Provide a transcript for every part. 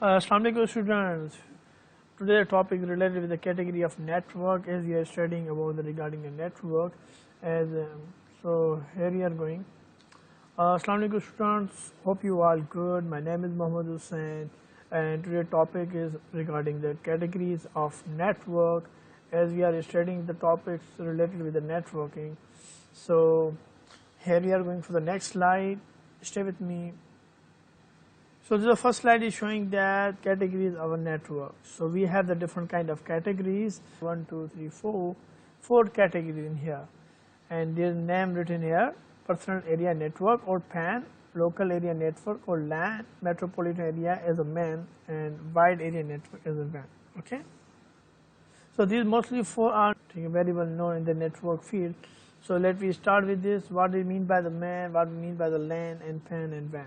Assalamualaikum students. Today the topic related with the category of network as we are studying about regarding the network so here we are going. Assalamualaikum students, hope you all good. My name is Muhammad Hussain and today topic is regarding the categories of network as we are studying the topics related with the networking. So here we are going for the next slide. Stay with me. So the first slide is showing that categories of a network. So we have the different kind of categories, 1, 2, 3, 4 categories in here, and there is name written here: personal area network or PAN, local area network or LAN, metropolitan area as a MAN, and wide area network as a WAN. Okay. So these mostly 4 are very well known in the network field. So let me start with this. What do you mean by the MAN, what do you mean by the LAN and PAN and WAN.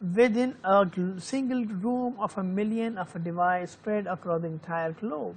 within a single room of a million of a device spread across the entire globe.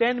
10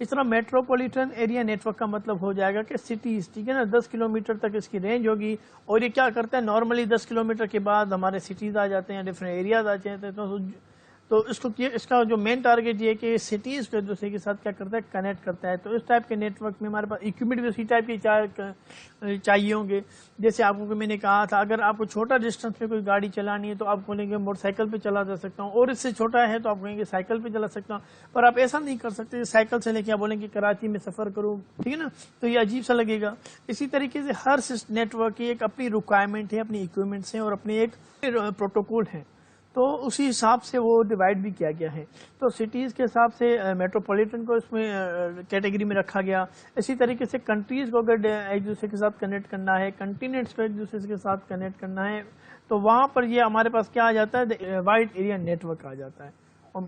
اس طرح metropolitan area network کا مطلب ہو جائے گا کہ cities, ٹھیک ہے نا، 10 kilometre تک اس کی رینج ہوگی، اور یہ کیا کرتا ہے نارملی 10 کلومیٹر کے بعد ہمارے سٹیز آ جاتے ہیں، ڈفرینٹ ایریاز آ جاتے ہیں، تو اس کا جو مین ٹارگیٹ یہ ہے کہ سٹیز کو ایک دوسرے کے ساتھ کیا کرتا ہے، کنیکٹ کرتا ہے۔ تو اس ٹائپ کے نیٹ ورک میں ہمارے پاس اکوپمنٹ بھی اسی ٹائپ کے چاہیے ہوں گے، جیسے آپ کو میں نے کہا تھا اگر آپ کو چھوٹا ڈسٹینس پہ کوئی گاڑی چلانی ہے تو آپ بولیں گے موٹر سائیکل پہ چلا جا سکتا ہوں، اور اس سے چھوٹا ہے تو آپ کہیں گے سائیکل پہ چلا سکتا ہوں، پر آپ ایسا نہیں کر سکتے سائیکل سے لے کے آپ بولیں گے کراچی میں سفر کروں، ٹھیک ہے نا، تو یہ عجیب سا لگے گا۔ اسی طریقے سے ہر نیٹ ورک کی ایک اپنی ریکوائرمنٹ ہے، اپنی اکوپمنٹس ہیں اور اپنے ایک پروٹوکول ہیں، تو اسی حساب سے وہ ڈیوائڈ بھی کیا گیا ہے۔ تو سٹیز کے حساب سے میٹروپولیٹن کو اس میں کیٹیگری میں رکھا گیا۔ اسی طریقے سے کنٹریز کو اگر ایک دوسرے کے ساتھ کنیکٹ کرنا ہے، کنٹیننٹس کو ایک دوسرے کے ساتھ کنیکٹ کرنا ہے، تو وہاں پر یہ ہمارے پاس کیا آ جاتا ہے، وائڈ ایریا نیٹ ورک آ جاتا ہے۔ اور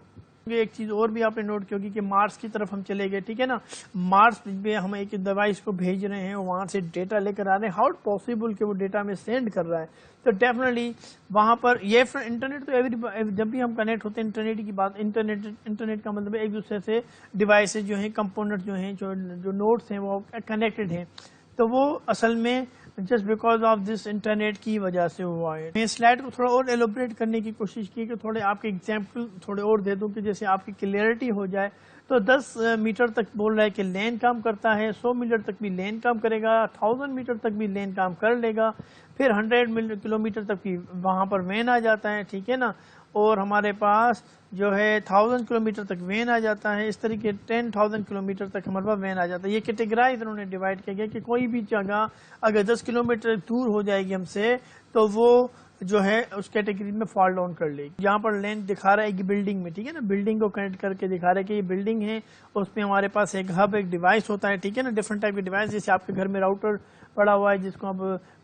ایک چیز اور بھی آپ نے نوٹ کی ہوگی کہ مارس کی طرف ہم چلے گئے، ٹھیک ہے نا، مارس پہ ہم ایک ڈیوائس کو بھیج رہے ہیں، وہاں سے ڈیٹا لے کر آ رہے ہیں، ہاؤ پاسبل کہ وہ ڈیٹا میں سینڈ کر رہا ہے، تو ڈیفینیٹلی وہاں پر یہ انٹرنیٹ تو جب بھی ہم کنیکٹ ہوتے ہیں انٹرنیٹ کی بات، انٹرنیٹ کا مطلب ایک دوسرے سے ڈیوائسز جو ہیں، کمپوننٹ جو ہیں، جو نوڈس ہیں وہ کنیکٹڈ ہیں، تو وہ اصل میں just because of this internet کی وجہ سے ہوا ہے۔ میں سلائڈ کو تھوڑا اور ایلوبریٹ کرنے کی کوشش کی کہ تھوڑے آپ کے ایگزامپل تھوڑے اور دے دوں کہ جیسے آپ کی کلیئرٹی ہو جائے۔ تو 10 میٹر تک بول رہا ہے کہ لین کام کرتا ہے، 100 میٹر تک بھی لین کام کرے گا، 1000 میٹر تک بھی لین کام کر لے گا، پھر 100 کلومیٹر تک بھی وہاں پر وین آ جاتا ہے، ٹھیک ہے نا، اور ہمارے پاس جو ہے 1000 کلومیٹر تک وین آ جاتا ہے، اس طریقے 10,000 کلومیٹر تک ہمارے پاس وین آ جاتا ہے۔ یہ کیٹیگرائز انہوں نے ڈیوائڈ کیا گیا کہ کوئی بھی جگہ اگر 10 کلومیٹر دور ہو جائے گی ہم سے تو وہ جو ہے اس کیٹیگری میں فال ڈاؤن کر لے گی۔ یہاں پر لین دکھا رہا ہے کہ بلڈنگ میں، ٹھیک ہے نا، بلڈنگ کو کنیکٹ کر کے دکھا رہا ہے کہ یہ بلڈنگ ہے، اس میں ہمارے پاس ایک ہب، ایک ڈیوائس ہوتا ہے، ٹھیک ہے نا، ڈفرنٹ ٹائپ کے ڈیوائس، جیسے آپ کے گھر میں راؤٹر پڑا ہوا ہے جس کو آپ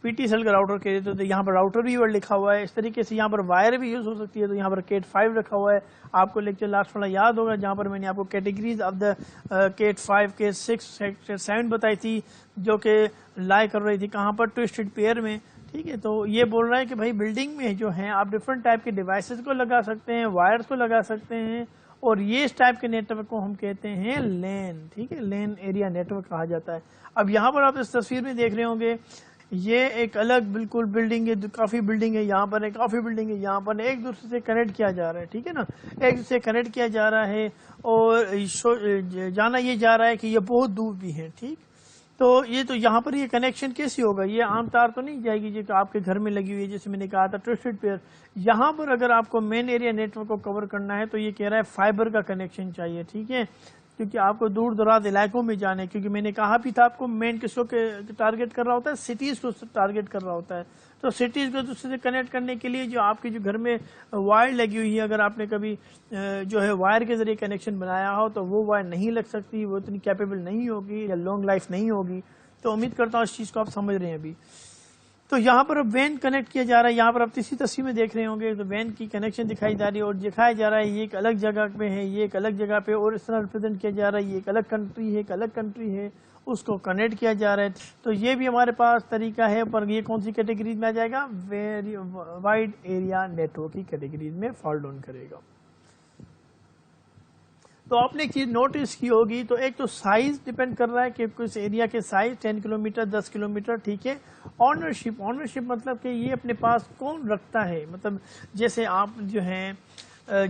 پی ٹی سیل کا راؤٹر کہتے ہیں، تو یہاں پر راؤٹر بھی لکھا ہوا ہے، اس طریقے سے یہاں پر وائر بھی یوز ہو سکتی ہے، تو یہاں پر کیٹ 5 رکھا ہوا ہے۔ آپ کو لیکچر لاسٹ والا یاد ہوگا جہاں پر میں نے آپ کو categories of the cat 5، cat 6، cat 7 بتائی تھی، جو کہ لائے کر رہی تھی کہاں پر ٹوسٹڈ پیئر میں، ٹھیک ہے۔ تو یہ بول رہا ہے کہ بھائی بلڈنگ میں جو ہیں آپ ڈفرنٹ ٹائپ کے ڈیوائسز کو لگا سکتے ہیں، وائرز کو لگا سکتے ہیں، اور یہ اس ٹائپ کے نیٹ ورک کو ہم کہتے ہیں لین، ٹھیک ہے، لین ایریا نیٹ ورک کہا جاتا ہے۔ اب یہاں پر آپ اس تصویر میں دیکھ رہے ہوں گے یہ ایک الگ بالکل بلڈنگ ہے، کافی بلڈنگ ہے یہاں پر ہے، کافی بلڈنگ ہے یہاں پر، ایک دوسرے سے کنیکٹ کیا جا رہا ہے، ٹھیک ہے نا، ایک دوسرے سے کنیکٹ کیا جا رہا ہے، اور جانا یہ جا رہا ہے کہ یہ بہت دور بھی ہیں، ٹھیک۔ تو یہ تو یہاں پر یہ کنیکشن کیسے ہوگا، یہ عام تار تو نہیں جائے گی جو کہ آپ کے گھر میں لگی ہوئی ہے، جیسے میں نے کہا تھا ٹوسٹڈ پیئر۔ یہاں پر اگر آپ کو مین ایریا نیٹ ورک کو کور کرنا ہے تو یہ کہہ رہا ہے فائبر کا کنیکشن چاہیے، ٹھیک ہے، کیونکہ آپ کو دور دراز علاقوں میں جانا ہے، کیونکہ میں نے کہا بھی تھا آپ کو مین کس کو ٹارگیٹ کر رہا ہوتا ہے، سٹیز کو ٹارگیٹ کر رہا ہوتا ہے، تو سٹیز کو دوسرے سے کنیکٹ کرنے کے لیے جو آپ کی جو گھر میں وائر لگی ہوئی ہے، اگر آپ نے کبھی جو ہے وائر کے ذریعے کنیکشن بنایا ہو تو وہ وائر نہیں لگ سکتی، وہ اتنی کیپیبل نہیں ہوگی یا لانگ لائف نہیں ہوگی، تو امید کرتا ہوں اس چیز کو آپ سمجھ رہے ہیں ابھی۔ تو یہاں پر اب وین کنیکٹ کیا جا رہا ہے، یہاں پر آپ تیسری تصویر میں دیکھ رہے ہوں گے تو وین کی کنیکشن دکھائی جا رہی ہے، اور دکھایا جا رہا ہے یہ ایک الگ جگہ پہ ہے، یہ ایک الگ جگہ پہ، اور اس طرح ریپرزینٹ کیا جا رہا ہے یہ ایک الگ کنٹری ہے، ایک الگ کنٹری ہے، اس کو کنیکٹ کیا جا رہا ہے۔ تو یہ بھی ہمارے پاس طریقہ ہے، پر یہ کون سی کیٹیگریز میں آ جائے گا، وائڈ ایریا نیٹ ورک کی کیٹیگریز میں فال ڈاؤن کرے گا۔ تو آپ نے ایک چیز نوٹس کی ہوگی، تو ایک تو سائز ڈیپینڈ کر رہا ہے کہ کس ایریا کے سائز 10 کلومیٹر 10 کلومیٹر، ٹھیک ہے۔ آنرشپ مطلب کہ یہ اپنے پاس کون رکھتا ہے، مطلب جیسے آپ جو ہیں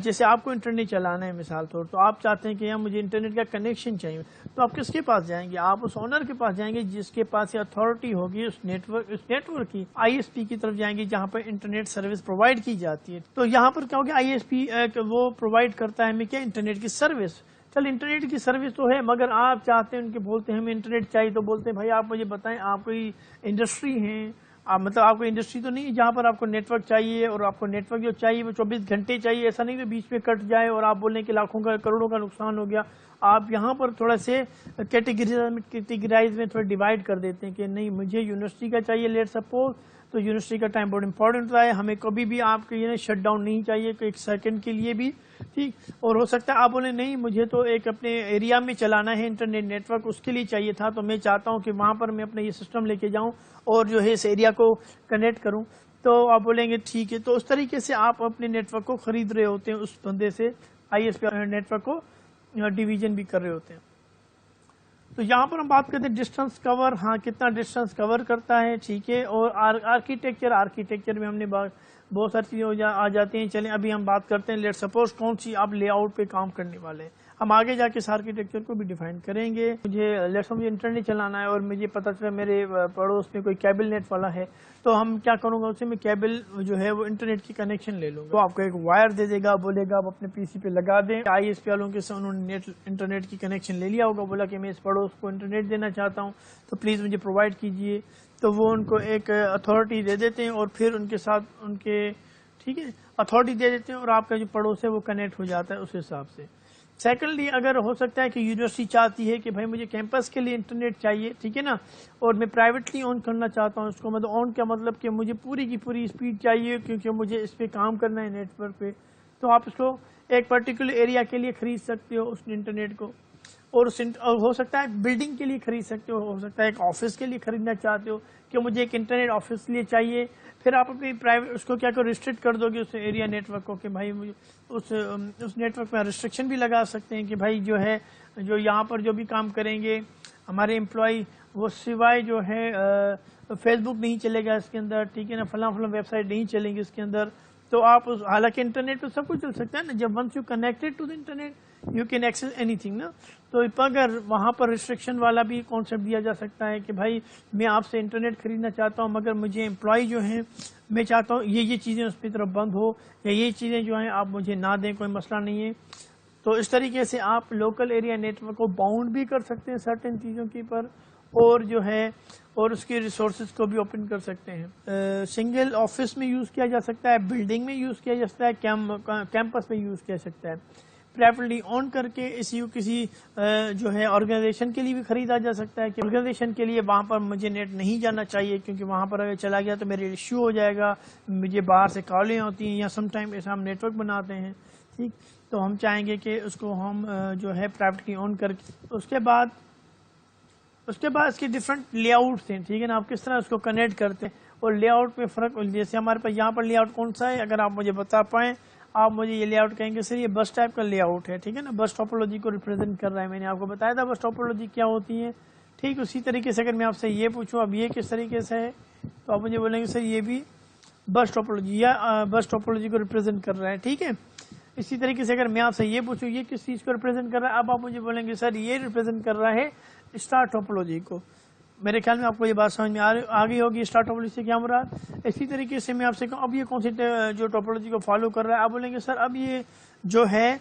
جیسے آپ کو انٹرنیٹ چلانا ہے مثال طور، تو آپ چاہتے ہیں کہ یہاں مجھے انٹرنیٹ کا کنیکشن چاہیے، تو آپ کس کے پاس جائیں گے، آپ اس اونر کے پاس جائیں گے جس کے پاس یہ اتھارٹی ہوگی اس نیٹ ورک کی، آئی ایس پی کی طرف جائیں گے جہاں پر انٹرنیٹ سروس پرووائڈ کی جاتی ہے۔ تو یہاں پر کیا ہوگا، آئی ایس پی وہ پرووائڈ کرتا ہے ہمیں کیا، انٹرنیٹ کی سروس۔ چل انٹرنیٹ کی سروس تو ہے، مگر آپ چاہتے ہیں ان کے بولتے ہیں ہمیں انٹرنیٹ چاہیے، تو بولتے ہیں بھائی آپ مجھے بتائیں آپ کوئی انڈسٹری ہیں، مطلب آپ کو انڈسٹری تو نہیں ہے جہاں پر آپ کو نیٹ ورک چاہیے، اور آپ کو نیٹ ورک جو چاہیے وہ 24 گھنٹے چاہیے، ایسا نہیں کہ بیچ میں کٹ جائے اور آپ بولیں کہ لاکھوں کا کروڑوں کا نقصان ہو گیا۔ آپ یہاں پر تھوڑا سے کیٹیگرائز میں تھوڑا ڈیوائڈ کر دیتے ہیں کہ نہیں مجھے یونیورسٹی کا چاہیے، لیٹ سپوز، تو یونیورسٹی کا ٹائم بہت امپورٹنٹ رہا ہے، ہمیں کبھی بھی آپ کو یہ شٹ ڈاؤن نہیں چاہیے کہ ایک سیکنڈ کے لیے بھی، ٹھیک۔ اور ہو سکتا ہے آپ بولیں نہیں مجھے تو ایک اپنے ایریا میں چلانا ہے انٹرنیٹ نیٹ ورک، اس کے لیے چاہیے تھا، تو میں چاہتا ہوں کہ وہاں پر میں اپنا یہ سسٹم لے کے جاؤں اور جو ہے اس ایریا کو کنیکٹ کروں، تو آپ بولیں گے ٹھیک ہے۔ تو اس طریقے سے آپ اپنے نیٹ ورک کو خرید رہے ہوتے ہیں اس بندے سے، I S P network کو ڈیویژن بھی کر رہے ہوتے ہیں۔ تو یہاں پر ہم بات کرتے ہیں ڈسٹینس کور. ہاں کتنا ڈسٹینس کور کرتا ہے, ٹھیک ہے. اور آرکیٹیکچر میں ہم نے بہت ساری چیزیں آ جاتی ہیں. چلیں ابھی ہم بات کرتے ہیں لیٹ سپوز کون سی آپ لے آؤٹ پہ کام کرنے والے ہیں. ہم آگے جا کے اس آرکیٹیکچر کو بھی ڈیفائن کریں گے. مجھے انٹرنیٹ چلانا ہے اور مجھے پتا چلا میرے پڑوس میں کوئی کیبل نیٹ والا ہے, تو ہم کیا کروں گا, اسے میں کیبل جو ہے وہ انٹرنیٹ کی کنیکشن لے لوں گا. وہ آپ کو ایک وائر دے دے گا, بولے گا آپ اپنے پی سی پہ لگا دیں. آئی ایس پی والوں کے سے انہوں نے انٹرنیٹ کی کنیکشن لے لیا ہوگا, بولا کہ میں اس پڑوس کو انٹرنیٹ دینا چاہتا ہوں تو پلیز مجھے پرووائڈ کیجئے. تو وہ ان کو ایک اتھارٹی دے دیتے ہیں اور پھر ان کے ساتھ ان کے ٹھیک ہے اتھارٹی دے دیتے ہیں اور آپ کا جو پڑوس ہے وہ کنیکٹ ہو جاتا ہے اس حساب سے. سیکنڈلی اگر ہو سکتا ہے کہ یونیورسٹی چاہتی ہے کہ بھائی مجھے کیمپس کے لیے انٹرنیٹ چاہیے, ٹھیک ہے نا, اور میں پرائیویٹلی آن کرنا چاہتا ہوں اس کو. مطلب آن کا مطلب کہ مجھے پوری کی پوری اسپیڈ چاہیے کیونکہ مجھے اس پہ کام کرنا ہے نیٹ ورک پہ, تو آپ اس کو ایک پرٹیکولر ایریا کے لیے خرید سکتے ہو اس انٹرنیٹ کو. اور ہو سکتا ہے بلڈنگ کے لیے خرید سکتے ہو سکتا ہے ایک آفس کے لیے خریدنا چاہتے ہو کہ مجھے ایک انٹرنیٹ آفس کے لیے چاہیے. پھر آپ اپنی پرائیویٹ اس کو کیا کرو ریسٹرکٹ کر دو گے اس ایریا نیٹ ورک کو کہ بھائی اس نیٹ ورک میں ریسٹرکشن بھی لگا سکتے ہیں کہ بھائی جو ہے جو یہاں پر جو بھی کام کریں گے ہمارے امپلائی وہ سوائے جو ہے فیس بک نہیں چلے گا اس کے اندر, ٹھیک ہے نا, فلاں ویب سائٹ نہیں چلیں گی اس کے اندر. تو آپ حالانکہ انٹرنیٹ پہ سب کچھ چل سکتا ہے نا, جب once you connected to the internet you can access anything نا. تو اگر وہاں پر ریسٹرکشن والا بھی کانسیپٹ دیا جا سکتا ہے کہ بھائی میں آپ سے انٹرنیٹ خریدنا چاہتا ہوں مگر مجھے امپلائی جو ہیں میں چاہتا ہوں یہ چیزیں اس کی طرف بند ہو یا یہ چیزیں جو ہیں آپ مجھے نہ دیں, کوئی مسئلہ نہیں ہے. تو اس طریقے سے آپ لوکل ایریا نیٹ ورک کو باؤنڈ بھی کر سکتے ہیں سرٹن چیزوں کے پر, اور جو ہے اور اس کے ریسورسز کو بھی اوپن کر سکتے ہیں. سنگل آفس میں یوز کیا جا سکتا ہے, بلڈنگ میں یوز کیا جا سکتا ہے, کیمپس میں یوز کیا سکتا ہے. پریفرلی آن کر کے کسی جو ہے آرگنائزیشن کے لیے بھی خریدا جا سکتا ہے کہ آرگنائزیشن کے لیے وہاں پر مجھے نیٹ نہیں جانا چاہیے کیونکہ وہاں پر اگر چلا گیا تو میرے ایشو ہو جائے گا, مجھے باہر سے کالیں ہوتی ہیں یا سم ٹائم ایسا ہم نیٹ ورک بناتے ہیں, ٹھیک. تو ہم چاہیں گے کہ اس کو ہم جو ہے پرائیویٹلی آن کر کے اس کے بعد اس کے ڈفرنٹ لے آؤٹس ہیں, ٹھیک ہے نا, آپ کس طرح اس کو کنیکٹ کرتے ہیں. اور لے آؤٹ میں فرق, جیسے ہمارے پاس یہاں پر لے آؤٹ کون سا ہے, اگر آپ مجھے بتا پائیں, آپ مجھے یہ لے آؤٹ کہیں گے سر یہ بس ٹائپ کا لے آؤٹ ہے, ٹھیک ہے نا, بس ٹاپولوجی کو ریپرزینٹ کر رہا ہے. میں نے آپ کو بتایا تھا بس ٹاپولوجی کیا ہوتی ہے, ٹھیک. اسی طریقے سے اگر میں آپ سے یہ پوچھوں اب یہ کس طریقے سے ہے تو آپ مجھے بولیں گے سر یہ بھی بس ٹاپولوجی یا بس ٹاپولوجی کو ریپرزینٹ کر رہا ہے, ٹھیک ہے. اسی طریقے سے اگر میں آپ سے یہ پوچھوں یہ کس چیز کو ریپرزینٹ کر رہا ہے, اب آپ مجھے بولیں گے سر یہ ریپرزینٹ کر رہا ہے اسٹار ٹاپولوجی کو. میرے خیال میں آپ کو یہ بات سمجھ میں آ گئی ہوگی اسٹار ٹاپولوجی سے کیا مراد. اسی طریقے سے میں آپ سے کہوں اب یہ کون سی جو ٹاپولوجی کو فالو کر رہا ہے, آپ بولیں گے سر اب یہ جو ہے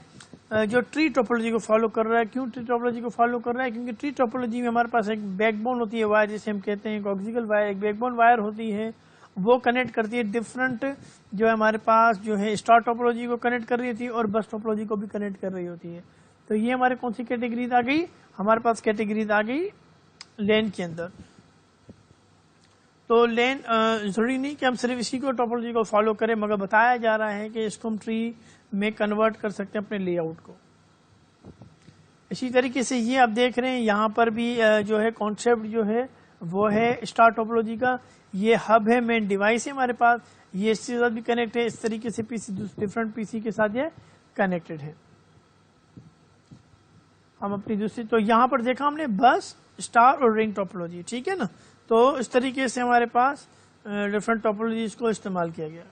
جو ٹری ٹاپولوجی کو فالو کر رہا ہے. کیوں ٹری ٹاپولوجی کو فالو کر رہا ہے, کیونکہ ٹری ٹاپولوجی میں ہمارے پاس ایک بیک بون ہوتی ہے وائر جسے ہم کہتے ہیں کوگزیکل وائر, ایک بیک بون وائر ہوتی ہے, وہ کنیکٹ کرتی ہے ڈفرنٹ جو ہے ہمارے پاس جو ہے اسٹار ٹاپولوجی کو کنیکٹ کر رہی ہوتی ہے اور بس ٹاپولوجی کو بھی کنیکٹ کر رہی ہوتی ہے. تو یہ ہمارے کون سی کیٹیگریز آ گئی, ہمارے پاس کیٹیگریز آ گئی لین کے اندر. تو لین ضروری نہیں کہ ہم صرف اسی کو ٹاپولوجی کو فالو کریں, مگر بتایا جا رہا ہے کہ اس کو ہم ٹری میں کنورٹ کر سکتے ہیں اپنے لے آؤٹ کو. اسی طریقے سے یہ آپ دیکھ رہے ہیں یہاں پر بھی جو ہے کانسیپٹ جو ہے وہ ہے اسٹار ٹاپولوجی کا. یہ ہب ہے, مین ڈیوائس ہے ہمارے پاس, یہ اس کے ساتھ بھی کنیکٹ ہے, اس طریقے سے پی سی ڈفرنٹ پی سی کے ساتھ یہ کنیکٹڈ ہے. ہم اپنی دوسری تو یہاں پر دیکھا ہم نے بس اسٹار اور رنگ ٹاپولوجی, ٹھیک ہے نا. تو اس طریقے سے ہمارے پاس ڈفرنٹ ٹاپولوجیز کو استعمال کیا گیا.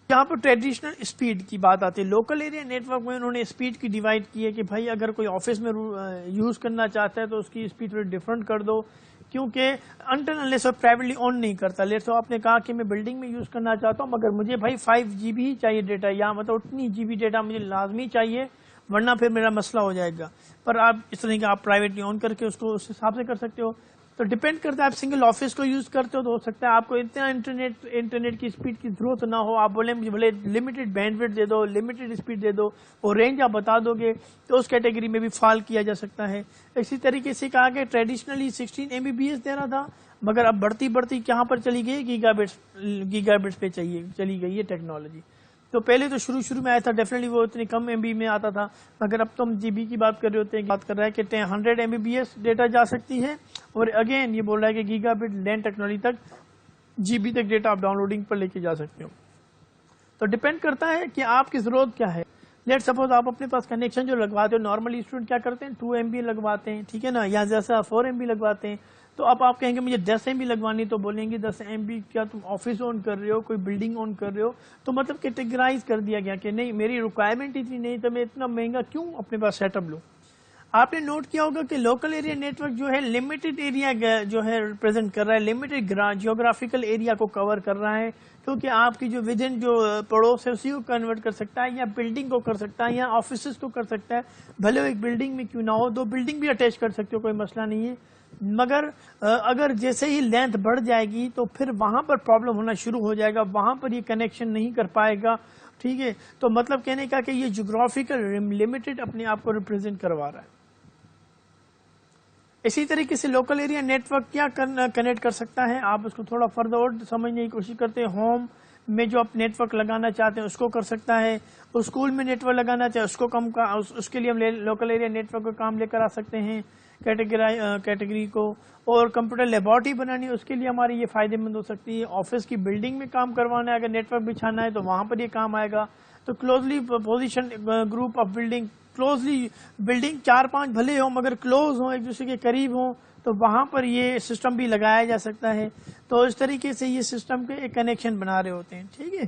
یہاں پر ٹریڈیشنل اسپیڈ کی بات آتی ہے. لوکل ایریا نیٹ ورک میں انہوں نے اسپیڈ کی ڈیوائڈ کی ہے کہ بھائی اگر کوئی آفس میں یوز کرنا چاہتا ہے تو اس کی اسپیڈ تھوڑی ڈفرنٹ کر دو, کیونکہ انٹل انلیس اور پرائیویٹلی آن نہیں کرتا. لیٹ سو آپ نے کہا کہ میں بلڈنگ میں یوز کرنا چاہتا ہوں مگر مجھے بھائی 5 GB ہی چاہیے ڈیٹا, یا مطلب اتنی GB ڈیٹا مجھے لازمی چاہیے ورنہ پھر میرا مسئلہ ہو جائے گا. پر آپ اس طرح کا آپ پرائیویٹلی آن کر کے اس کو اس حساب سے کر سکتے ہو. تو ڈیپینڈ کرتا ہے آپ سنگل آفس کو یوز کرتے ہو تو ہو سکتا ہے آپ کو اتنا انٹرنیٹ کی اسپیڈ کی ضرورت نہ ہو, آپ بولیں مجھے بھلے لمیٹڈ بینڈ وڈتھ دے دو, لمیٹڈ اسپیڈ دے دو, اور رینج آپ بتا دو گے تو اس کیٹیگری میں بھی فال کیا جا سکتا ہے. اسی طریقے سے کہا کہ ٹریڈیشنلی 16 Mbps دے رہا تھا مگر اب بڑھتی کہاں پر چلی گئی, گیگا بٹس پہ چلی گئی ہے ٹیکنالوجی. تو پہلے تو شروع میں آیا تھا ڈیفینیٹلی وہ اتنی کم MB میں آتا تھا, مگر اب تو ہم GB کی بات کر رہے ہوتے ہیں, بات کر رہا ہے کہ 100 Mbps ڈیٹا جا سکتی ہے, اور اگین یہ بول رہا ہے کہ گیگا بٹ لین ٹیکنالوجی تک GB تک ڈیٹا آپ ڈاؤن لوڈنگ پر لے کے جا سکتے ہو. تو ڈیپینڈ کرتا ہے کہ آپ کی ضرورت کیا ہے. لیٹ سپوز آپ اپنے پاس کنیکشن جو لگواتے ہو، نارملی اسٹوڈنٹ کیا کرتے ہیں 2 MB لگواتے ہیں، ٹھیک ہے نا، یا جیسا 4 MB لگواتے ہیں. تو اب آپ کہیں گے مجھے 10 MB لگوانی، تو بولیں گے 10 MB کیا تم آفس آن کر رہے ہو، کوئی بلڈنگ آن کر رہے ہو؟ تو مطلب کیٹیگرائز کر دیا گیا کہ نہیں میری ریکوائرمنٹ اتنی نہیں تو میں اتنا مہنگا کیوں اپنے پاس سیٹ اپ لوں. آپ نے نوٹ کیا ہوگا کہ لوکل ایریا نیٹ ورک جو ہے لمیٹڈ ایریا جو ہے ریپرزینٹ کر رہا ہے، لمیٹڈ جیوگرافیکل ایریا کو کور کر رہا ہے، کیونکہ آپ کی جو ودن جو پڑوس ہے اسی کو کنورٹ کر سکتا ہے، یا بلڈنگ کو کر سکتا ہے، یا آفیسز کو کر سکتا ہے. بھلے ایک بلڈنگ میں کیوں نہ ہو، 2 بلڈنگ بھی اٹیچ کر سکتے ہو، کوئی مسئلہ نہیں ہے. مگر اگر جیسے ہی لینتھ بڑھ جائے گی تو پھر وہاں پر پرابلم ہونا شروع ہو جائے گا، وہاں پر یہ کنیکشن نہیں کر پائے گا. ٹھیک ہے، تو مطلب کہنے کا کہ یہ جغرافیکل لمیٹڈ اپنے آپ کو ریپرزینٹ کروا رہا ہے. اسی طریقے سے لوکل ایریا نیٹ ورک کیا کنیکٹ کر سکتا ہے، آپ اس کو تھوڑا فردر اور سمجھنے کی کوشش کرتے ہیں. ہوم میں جو آپ نیٹ ورک لگانا چاہتے ہیں اس کو کر سکتا ہے، اسکول میں نیٹ ورک لگانا چاہے اس کو اس کے لیے ہم لوکل ایریا نیٹ ورک کا کام لے کر آ سکتے ہیں کیٹیگری کو. اور کمپیوٹر لیبارٹری بنانی ہے اس کے لیے ہماری یہ فائدے مند ہو سکتی ہے. آفس کی بلڈنگ میں کام کروانا ہے، اگر نیٹ ورک بچھانا ہے تو وہاں پر یہ کام آئے گا. تو closely position group of building, closely building 4-5 بھلے ہوں مگر کلوز ہوں، ایک دوسرے کے قریب ہوں، تو وہاں پر یہ سسٹم بھی لگایا جا سکتا ہے. تو اس طریقے سے یہ سسٹم کے ایک کنیکشن بنا رہے ہوتے ہیں. ٹھیک ہے،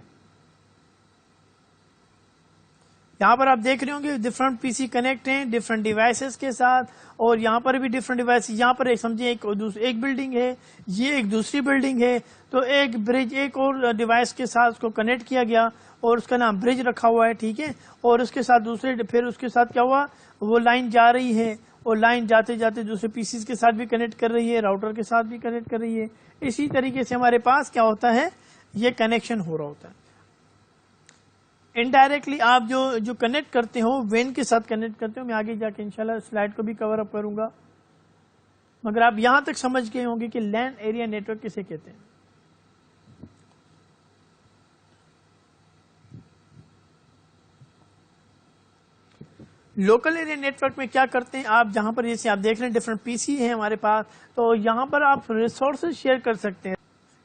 یہاں پر آپ دیکھ رہے ہوں گے ڈفرنٹ پی سی کنیکٹ ہیں ڈفرنٹ ڈیوائسز کے ساتھ، اور یہاں پر بھی ڈفرنٹ ڈیوائس. یہاں پر سمجھیں ایک بلڈنگ ہے، یہ ایک دوسری بلڈنگ ہے، تو ایک برج ایک اور ڈیوائس کے ساتھ اس کو کنیکٹ کیا گیا اور اس کا نام برج رکھا ہوا ہے. ٹھیک ہے، اور اس کے ساتھ پھر اس کے ساتھ کیا ہوا، وہ لائن جا رہی ہے اور لائن جاتے جاتے دوسرے پی سیز کے ساتھ بھی کنیکٹ کر رہی ہے، راؤٹر کے ساتھ بھی کنیکٹ کر رہی ہے. اسی طریقے سے ہمارے پاس کیا ہوتا ہے، یہ کنیکشن ہو رہا ہوتا ہے. انڈائریکٹلی آپ جو کنیکٹ کرتے ہو وین کے ساتھ کنیکٹ کرتے ہو. میں آگے جا کے انشاءاللہ سلائیڈ کو بھی کور اپ کروں گا، مگر آپ یہاں تک سمجھ گئے ہوں گے کہ لین ایریا نیٹ ورک کسے کہتے ہیں. لوکل ایریا نیٹ ورک میں کیا کرتے ہیں آپ، جہاں پر جیسے آپ دیکھ رہے ہیں ڈفرنٹ پی سی ہیں ہمارے پاس، تو یہاں پر آپ ریسورسز شیئر کر سکتے ہیں.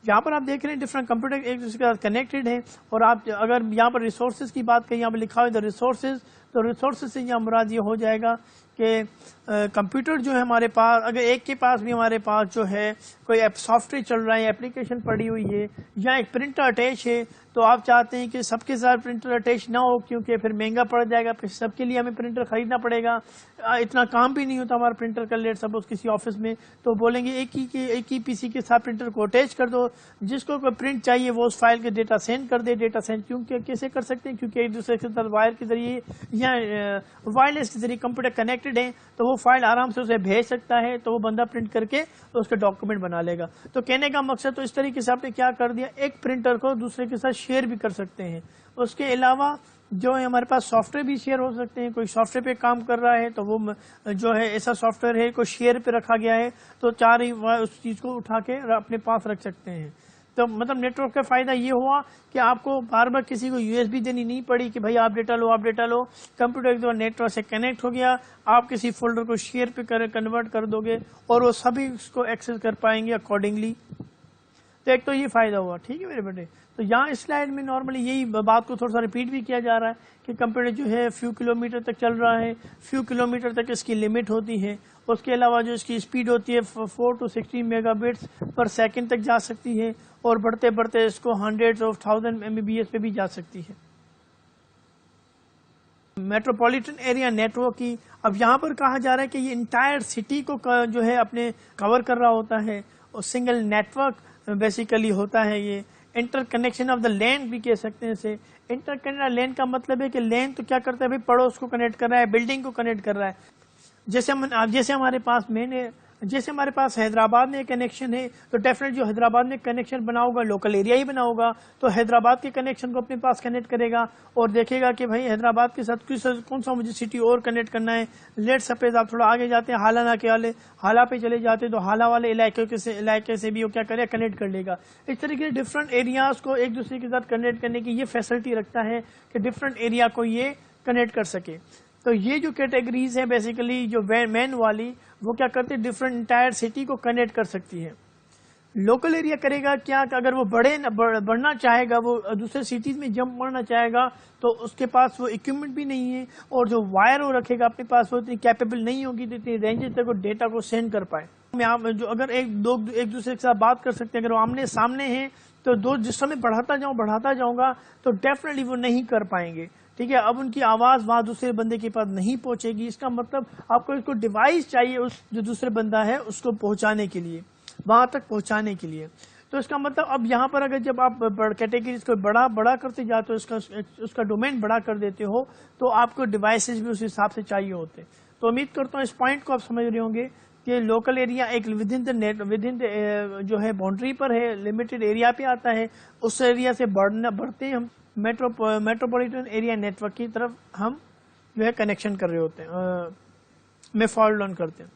یہاں پر آپ دیکھ رہے ہیں ڈفرنٹ کمپیوٹر ایک دوسرے کے ساتھ کنیکٹڈ ہیں، اور آپ اگر یہاں پر ریسورسز کی بات کریں، یہاں پر لکھا ہوا ہے ریسورسز، تو ریسورسز سے یہاں مراد یہ ہو جائے گا کہ کمپیوٹر جو ہے ہمارے پاس، اگر ایک کے پاس بھی ہمارے پاس جو ہے کوئی سافٹ ویئر چل رہا ہے، اپلیکیشن پڑی ہوئی ہے، یا ایک پرنٹر اٹیچ ہے، تو آپ چاہتے ہیں کہ سب کے ساتھ پرنٹر اٹیچ نہ ہو کیونکہ پھر مہنگا پڑ جائے گا، پھر سب کے لیے ہمیں پرنٹر خریدنا پڑے گا، اتنا کام بھی نہیں ہوتا ہمارا پرنٹر کا. لیٹ سپوز کسی آفس میں تو بولیں گے ایک ہی پی سی کے ساتھ پرنٹر کو اٹیچ کر دو، جس کو کوئی پرنٹ چاہیے وہ اس فائل کے ڈیٹا سینڈ کر دے. ڈیٹا سینڈ کیونکہ کیسے کر سکتے ہیں، کیونکہ ایک دوسرے کے ساتھ وائر کے ذریعے یا وائرلیس کے ذریعے کمپیوٹر کنیکٹڈ ہے، تو وہ فائل آرام سے اسے بھیج سکتا ہے، تو وہ بندہ پرنٹ کر کے اس کا ڈاکومنٹ بنا لے گا. تو کہنے کا مقصد تو اس طریقے سے آپ نے کیا کر دیا، ایک پرنٹر کو دوسرے کے ساتھ شیئر بھی کر سکتے ہیں. اس کے علاوہ جو ہے ہمارے پاس سافٹ ویئر بھی شیئر ہو سکتے ہیں. کوئی سافٹ ویئر پہ کام کر رہا ہے تو وہ جو ہے ایسا سافٹ ویئر ہے کوئی شیئر پہ رکھا گیا ہے، تو چار ہی اس چیز کو اٹھا کے اپنے پاس رکھ سکتے ہیں. تو مطلب نیٹ ورک کا فائدہ یہ ہوا کہ آپ کو بار بار کسی کو یو ایس بی دینی نہیں پڑی کہ بھائی آپ ڈیٹا لو. کمپیوٹر ایک دفعہ نیٹ ورک سے کنیکٹ ہو گیا، آپ کسی فولڈر کو شیئر پہ کنورٹ کر دو گے اور وہ سبھی اس کو ایکسس کر پائیں گے اکارڈنگلی. تو ایک تو یہ فائدہ ہوا. ٹھیک ہے میرے بیٹے، تو یہاں اس سلائیڈ میں نارملی یہی بات کو تھوڑا سا ریپیٹ بھی کیا جا رہا ہے کہ کمپیوٹر جو ہے فیو کلومیٹر تک چل رہا ہے، فیو کلومیٹر تک اس کی لمٹ ہوتی ہے. اس کے علاوہ جو اس کی اسپیڈ ہوتی ہے 4 to 16 mega bits per second تک جا سکتی ہے، اور بڑھتے بڑھتے اس کو 100,000 MBPS پہ بھی جا سکتی ہے. میٹروپولیٹن ایریا نیٹ ورک کی اب یہاں پر کہا جا رہا ہے کہ یہ انٹائر سٹی کو جو ہے اپنے کور کر رہا ہوتا ہے، اور سنگل نیٹ ورک بیسیکلی ہوتا ہے. یہ interconnection of the LAN بھی کہہ سکتے ہیں اسے. انٹر کنیکشن لینڈ کا مطلب ہے کہ لینڈ تو کیا کرتا ہے بھائی، پڑوس کو کنیکٹ کر رہا ہے، بلڈنگ کو کنیکٹ کر رہا ہے. جیسے ہمارے پاس جیسے ہمارے پاس حیدرآباد میں کنیکشن ہے، تو ڈیفینیٹ جو حیدرآباد میں کنیکشن بنا ہوگا لوکل ایریا ہی بنا ہوگا، تو حیدرآباد کے کنیکشن کو اپنے پاس کنیکٹ کرے گا اور دیکھے گا کہ بھائی حیدرآباد کے ساتھ کون سا مجھے سٹی اور کنیکٹ کرنا ہے. لیٹ سپوز آپ تھوڑا آگے جاتے ہیں، حالہ کے والے حالہ پہ چلے جاتے ہیں، تو حالہ والے علاقے سے بھی وہ کیا کرے، کنیکٹ کر لے گا. اس طریقے سے ڈفرنٹ ایریاز کو ایک دوسرے کے ساتھ کنیکٹ کرنے کی یہ فیسلٹی رکھتا ہے کہ ڈفرنٹ ایریا کو یہ کنیکٹ کر سکے. تو یہ جو کیٹیگریز ہیں بیسیکلی جو مین والی، وہ کیا کرتے ہیں ڈفرنٹ انٹائر سٹی کو کنیکٹ کر سکتی ہے. لوکل ایریا کرے گا کیا کہ اگر وہ بڑھنا چاہے گا, وہ دوسرے سٹیز میں جمپ مارنا چاہے گا, تو اس کے پاس وہ اکوپمنٹ بھی نہیں ہے, اور جو وائر وہ رکھے گا اپنے پاس وہ اتنی کیپیبل نہیں ہوگی تو اتنی رینج تک وہ ڈیٹا کو سینڈ کر پائے. جو اگر ایک دوسرے کے ساتھ بات کر سکتے ہیں, اگر وہ آمنے سامنے ہیں تو جس سمے بڑھاتا جاؤں گا تو ڈیفینیٹلی وہ نہیں کر پائیں گے. ٹھیک ہے, اب ان کی آواز وہاں دوسرے بندے کے پاس نہیں پہنچے گی. اس کا مطلب آپ کو اس کو ڈیوائس چاہیے اس جو دوسرے بندہ ہے اس کو پہنچانے کے لیے, وہاں تک پہنچانے کے لیے. تو اس کا مطلب اب یہاں پر اگر جب آپ کیٹیگریز کو بڑا کرتے جاتے ہو, اس کا ڈومین بڑا کر دیتے ہو, تو آپ کو ڈیوائسز بھی اس حساب سے چاہیے ہوتے. تو امید کرتا ہوں اس پوائنٹ کو آپ سمجھ رہے ہوں گے کہ لوکل ایریا ایک ودن جو ہے باؤنڈری پر ہے, لمیٹڈ ایریا پہ آتا ہے. اس ایریا سے بڑھتے ہیں ہم میٹروپولیٹن ایریا نیٹورک کی طرف ہم جو ہے کنیکشن کر رہے ہوتے ہیں, میں فال ڈاؤن کرتے ہیں.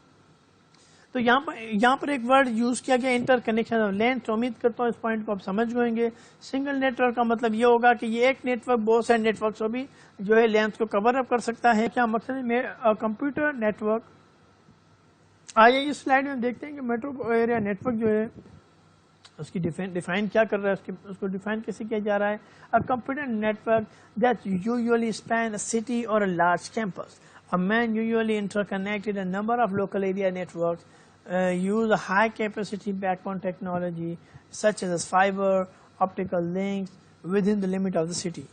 تو یہاں پر ایک ورڈ یوز کیا گیا انٹر کنیکشن آف لینتھ. تو امید کرتا ہوں اس پوائنٹ کو آپ سمجھ گئیں گے. سنگل نیٹورک کا مطلب یہ ہوگا کہ یہ ایک نیٹورک بہت سارے نیٹورک کو بھی جو ہے لینتھ کو کور اپ کر سکتا ہے. کیا مقصد ہے کمپیوٹر نیٹورک. آئیے اس سلائیڈ میں دیکھتے ہیں کہ میٹرو ایریا نیٹورک جو ہے اس کی ڈیفائن کیا کر رہا ہے, اس کو ڈیفائن کیسے کیا جا رہا ہے. Computer network that usually span a city اور a large campus. A man usually interconnected a number of local area networks use a high capacity backbone technology such as fiber, optical links within the limit of the city.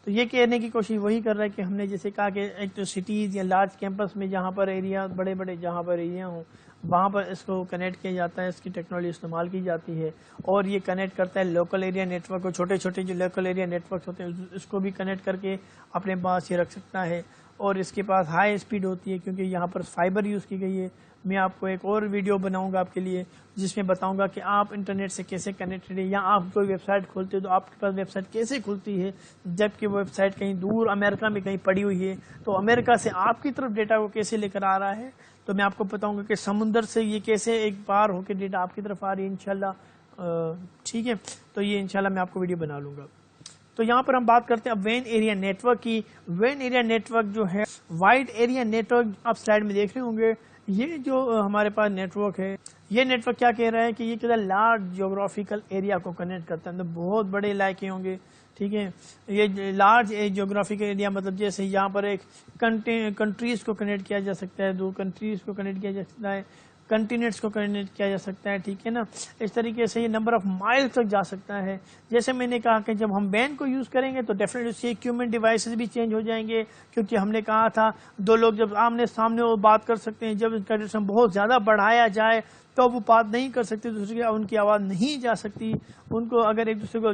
تو یہ کہنے کی کوشش وہی کر رہا ہے کہ ہم نے جیسے کہا کہ ایک تو سٹیز یا لارج کیمپس میں جہاں پر ایریا بڑے جہاں پر ایریا ہوں وہاں پر اس کو کنیکٹ کیا جاتا ہے, اس کی ٹیکنالوجی استعمال کی جاتی ہے, اور یہ کنیکٹ کرتا ہے لوکل ایریا نیٹورک کو. چھوٹے جو لوکل ایریا نیٹورکس ہوتے ہیں اس کو بھی کنیکٹ کر کے اپنے پاس یہ رکھ سکتا ہے, اور اس کے پاس ہائی اسپیڈ ہوتی ہے کیونکہ یہاں پر فائبر یوز کی گئی ہے. میں آپ کو ایک اور ویڈیو بناؤں گا آپ کے لیے جس میں بتاؤں گا کہ آپ انٹرنیٹ سے کیسے کنیکٹڈ ہے, یا آپ کوئی ویب سائٹ کھولتے ہو تو آپ کے پاس ویب سائٹ کیسے کھلتی ہے جبکہ وہ ویب سائٹ کہیں دور امریکہ میں کہیں پڑی ہوئی ہے, تو امریکہ سے آپ کی طرف ڈیٹا کو کیسے لے کر آ رہا ہے. تو میں آپ کو بتاؤں گا کہ سمندر سے یہ کیسے ایک بار ہو کے ڈیٹا آپ کی طرف آ رہی ہے انشاءاللہ. ٹھیک ہے, تو یہ انشاءاللہ میں آپ کو ویڈیو بنا لوں گا. تو یہاں پر ہم بات کرتے ہیں اب وین ایریا نیٹورک کی. وین ایریا نیٹورک جو ہے وائڈ ایریا نیٹورک آپ سلائیڈ میں دیکھ رہے ہوں گے. یہ جو ہمارے پاس نیٹورک ہے, یہ نیٹورک کیا کہہ رہا ہے کہ یہ کہتا ہے لارج جیوگرافیکل ایریا کو کنیکٹ کرتا ہے. بہت بڑے علاقے ہوں گے, ٹھیک ہے. یہ لارج جیوگرافیکل ایریا مطلب جیسے یہاں پر ایک کنٹریز کو کنیکٹ کیا جا سکتا ہے, دو کنٹریز کو کنیکٹ کیا جا سکتا ہے, کنٹیننٹس کو کنیکٹ کیا جا سکتا ہے, ٹھیک ہے نا. اس طریقے سے یہ نمبر آف مائل تک جا سکتا ہے. جیسے میں نے کہا کہ جب ہم وین کو یوز کریں گے تو ڈیفینیٹلی اس کے اکوپمنٹ ڈیوائسز بھی چینج ہو جائیں گے, کیونکہ ہم نے کہا تھا دو لوگ جب آمنے سامنے وہ بات کر سکتے ہیں. جب ان کا ڈسٹینس بہت زیادہ بڑھایا جائے تو وہ بات نہیں کر سکتے دوسرے کی, ان کی آواز نہیں جا سکتی. ان کو اگر ایک دوسرے کو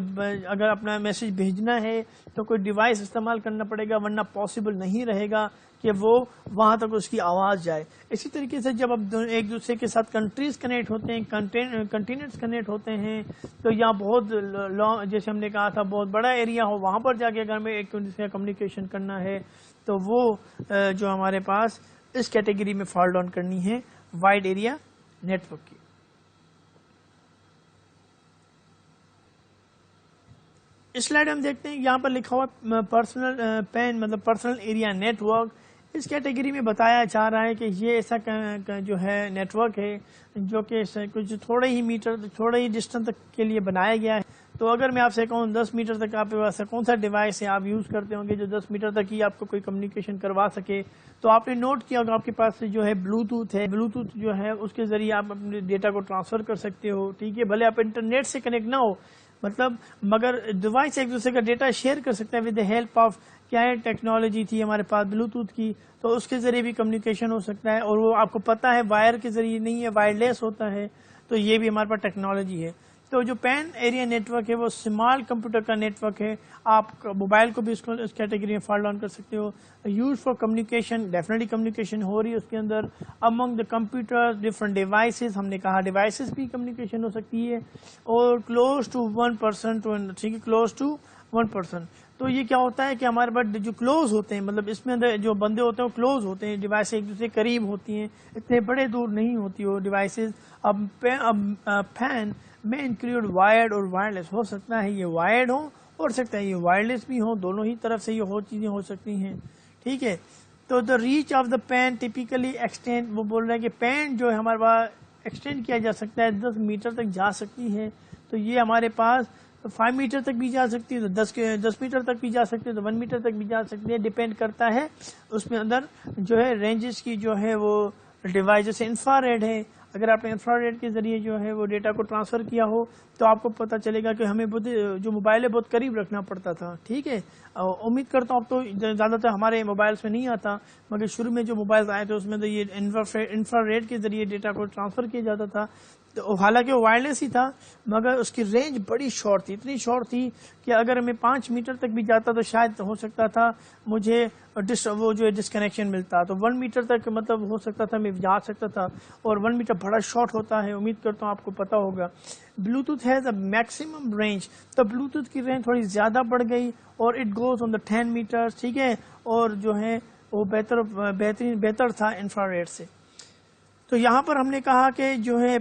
اگر اپنا میسج بھیجنا ہے تو کوئی ڈیوائس استعمال کرنا پڑے گا, ورنہ پاسبل نہیں رہے گا کہ وہ وہاں تک اس کی آواز جائے. اسی طریقے سے جب اب ایک دوسرے کے ساتھ کنٹریز کنیکٹ ہوتے ہیں, کنٹیننٹس کنیکٹ ہوتے ہیں, تو یہاں بہت جیسے ہم نے کہا تھا بہت بڑا ایریا ہو, وہاں پر جا کے اگر ہمیں ایک دوسرے کا کمیونیکیشن کرنا ہے تو وہ جو ہمارے پاس اس کیٹیگری میں فال ڈاؤن کرنی ہے وائڈ ایریا نیٹورک کی. اس سلائیڈ ہم دیکھتے ہیں یہاں پر لکھا ہوا پرسنل پین مطلب پرسنل ایریا نیٹورک. اس کیٹیگری میں بتایا جا رہا ہے کہ یہ ایسا جو ہے نیٹورک ہے جو کہ کچھ تھوڑے ہی ڈسٹینس تک کے لیے بنایا گیا ہے. تو اگر میں آپ سے کہوں 10 میٹر تک آپ کے پاس کون سا ڈیوائس ہے آپ یوز کرتے ہوں گے جو 10 میٹر تک ہی آپ کو کوئی کمیونیکیشن کروا سکے, تو آپ نے نوٹ کیا ہوگا آپ کے پاس جو ہے بلوٹوتھ ہے. بلوٹوتھ جو ہے اس کے ذریعے آپ اپنے ڈیٹا کو ٹرانسفر کر سکتے ہو, ٹھیک ہے. بھلے آپ انٹرنیٹ سے کنیکٹ نہ ہو مطلب, مگر ڈیوائس ایک دوسرے کا ڈیٹا شیئر کر سکتا ہے ود دا ہیلپ آف کیا ہے ٹیکنالوجی تھی ہمارے پاس بلوٹوتھ کی, تو اس کے ذریعے بھی کمیونیکیشن ہو سکتا ہے. اور وہ آپ کو پتا ہے وائر کے ذریعے نہیں ہے, وائرلیس ہوتا ہے, تو یہ بھی ہمارے پاس ٹیکنالوجی ہے. تو جو پین ایریا نیٹورک ہے وہ اسمال کمپیوٹر کا نیٹورک ہے. آپ موبائل کو بھی اس کیٹیگری میں فال ڈاؤن کر سکتے ہو. Use for communication, definitely communication ہو رہی ہے اس کے اندر among the computer different devices. ہم نے کہا ڈیوائسز بھی کمیونیکیشن ہو سکتی ہے. اور کلوز ٹو 1%, ٹھیک ہے, کلوز ٹو 1%. تو یہ کیا ہوتا ہے کہ ہمارے پاس جو کلوز ہوتے ہیں مطلب اس میں اندر جو بندے ہوتے ہیں وہ کلوز ہوتے ہیں, ڈیوائس ایک دوسرے قریب ہوتی ہیں, اتنے بڑے دور نہیں ہوتی وہ ڈیوائسز. اب فین میں انکلوڈ وائرڈ اور وائرلیس. ہو سکتا ہے یہ وائرڈ ہو سکتا ہے یہ وائرلیس بھی ہو, دونوں ہی طرف سے یہ چیزیں ہو سکتی ہیں, ٹھیک ہے. تو the reach of the PAN typically extend, وہ بول رہے ہیں کہ پین جو ہے ہمارے پاس ایکسٹینڈ کیا جا سکتا ہے، 10 میٹر تک جا سکتی ہے. تو یہ ہمارے پاس 5 میٹر تک بھی جا سکتی ہے، تو 10 میٹر تک بھی جا سکتی ہے، تو 1 میٹر تک بھی جا سکتی ہے. ڈیپینڈ کرتا ہے اس میں اندر جو ہے رینجز کی جو ہے وہ ڈیوائس. جیسے انفرا ریڈ ہے، اگر آپ نے انفرا ریڈ کے ذریعے جو ہے وہ ڈیٹا کو ٹرانسفر کیا ہو تو آپ کو پتہ چلے گا کہ ہمیں جو موبائل ہے بہت قریب رکھنا پڑتا تھا. ٹھیک ہے، امید کرتا ہوں اب تو زیادہ تر ہمارے موبائلس میں نہیں آتا، مگر شروع میں جو موبائل آئے تھے اس میں تو یہ انفرا ریڈ کے ذریعے ڈیٹا کو ٹرانسفر کیا جاتا تھا. تو حالانکہ وہ وائرلیس ہی تھا مگر اس کی رینج بڑی شارٹ تھی، اتنی شارٹ تھی کہ اگر میں 5 میٹر تک بھی جاتا تو شاید ہو سکتا تھا مجھے وہ جو ڈسکنیکشن ملتا. تو 1 میٹر تک مطلب ہو سکتا تھا میں جا سکتا تھا، اور 1 میٹر بڑا شارٹ ہوتا ہے، امید کرتا ہوں آپ کو پتا ہوگا. Bluetooth has a maximum range, تو بلوٹوتھ کی رینج تھوڑی زیادہ بڑھ گئی اور it goes on the 10 meter. ٹھیک ہے، اور جو ہے وہ بہتر تھا انفرا ریڈ سے. تو یہاں پر ہم نے کہا کہ جو ہے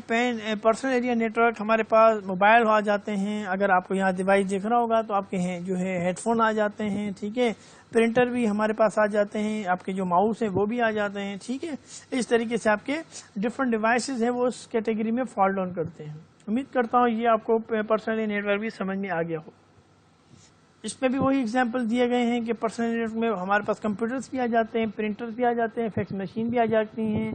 پرسنل ایریا نیٹورک ہمارے پاس موبائل آ جاتے ہیں. اگر آپ کو یہاں ڈیوائس دیکھ رہا ہوگا تو آپ کے جو ہے ہیڈ فون آ جاتے ہیں. ٹھیک ہے، پرنٹر بھی ہمارے پاس آ جاتے ہیں، آپ کے جو ماؤس ہیں وہ بھی آ جاتے ہیں. ٹھیک ہے، اس طریقے سے آپ کے ڈفرنٹ ڈیوائسز ہیں وہ اس کیٹیگری میں فال ڈاؤن کرتے ہیں. امید کرتا ہوں یہ آپ کو پرسنل نیٹورک بھی سمجھ میں آ گیا ہو. اس میں بھی وہی ایگزامپل دیے گئے ہیں کہ پرسنل نیٹورک میں ہمارے پاس کمپیوٹرز بھی آ جاتے ہیں، پرنٹرز بھی آ جاتے ہیں، فیکس مشین بھی آ جاتی ہیں،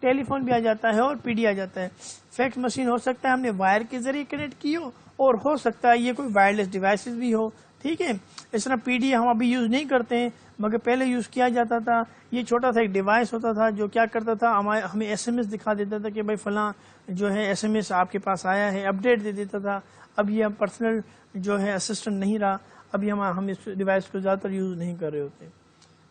ٹیلی فون بھی آ جاتا ہے اور پی ڈی آ جاتا ہے. فیکس مشین ہو سکتا ہے ہم نے وائر کے ذریعے کنیکٹ کی ہو، اور ہو سکتا ہے یہ کوئی وائرلیس ڈیوائسز بھی ہو. ٹھیک ہے، اس طرح پی ڈی ہم ابھی یوز نہیں کرتے ہیں مگر پہلے یوز کیا جاتا تھا. یہ چھوٹا سا ایک ڈیوائس ہوتا تھا جو کیا کرتا تھا، ہمیں ایس ایم ایس دکھا دیتا تھا کہ بھائی فلاں جو ہے ایس ایم ایس آپ کے پاس آیا ہے، اپڈیٹ دے دیتا تھا. اب یہ پرسنل جو ہے اسسٹنٹ نہیں رہا، ابھی ہم اس ڈیوائس کو زیادہ تر یوز نہیں کر رہے ہوتے.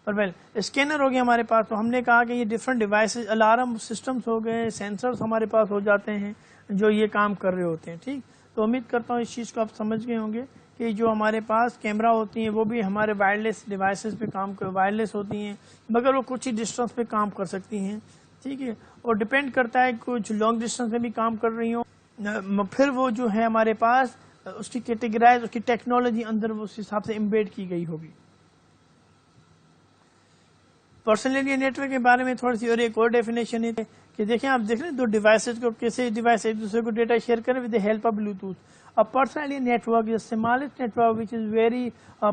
پر ویل اسکینر ہو گیا ہمارے پاس، تو ہم نے کہا کہ یہ ڈفرنٹ ڈیوائسز، الارم سسٹمز ہو گئے، سینسرز ہمارے پاس ہو جاتے ہیں جو یہ کام کر رہے ہوتے ہیں. ٹھیک، تو امید کرتا ہوں اس چیز کو آپ سمجھ گئے ہوں گے کہ جو ہمارے پاس کیمرہ ہوتی ہیں وہ بھی ہمارے وائرلیس ڈیوائسز پہ وائرلیس ہوتی ہیں مگر وہ کچھ ہی ڈسٹینس پہ کام کر سکتی ہیں. ٹھیک ہے، اور ڈپینڈ کرتا ہے کچھ لانگ ڈسٹینس میں بھی کام کر رہی ہوں، پھر وہ جو ہے ہمارے پاس اس کی کیٹیگرائز، اس کی ٹیکنالوجی اندر اس حساب سے امبیڈ کی گئی ہوگی. پرسنل ایریا نیٹورک کے بارے میں تھوڑی سی اور ایک اور ڈیفینیشن ہے کہ دیکھیں، آپ دیکھ رہے ہیں دو ڈیوائسز کو کیسے ڈیوائس ایک دوسرے کو ڈیٹا شیئر کریں with the help of Bluetooth. A personal area network is the smallest network which is very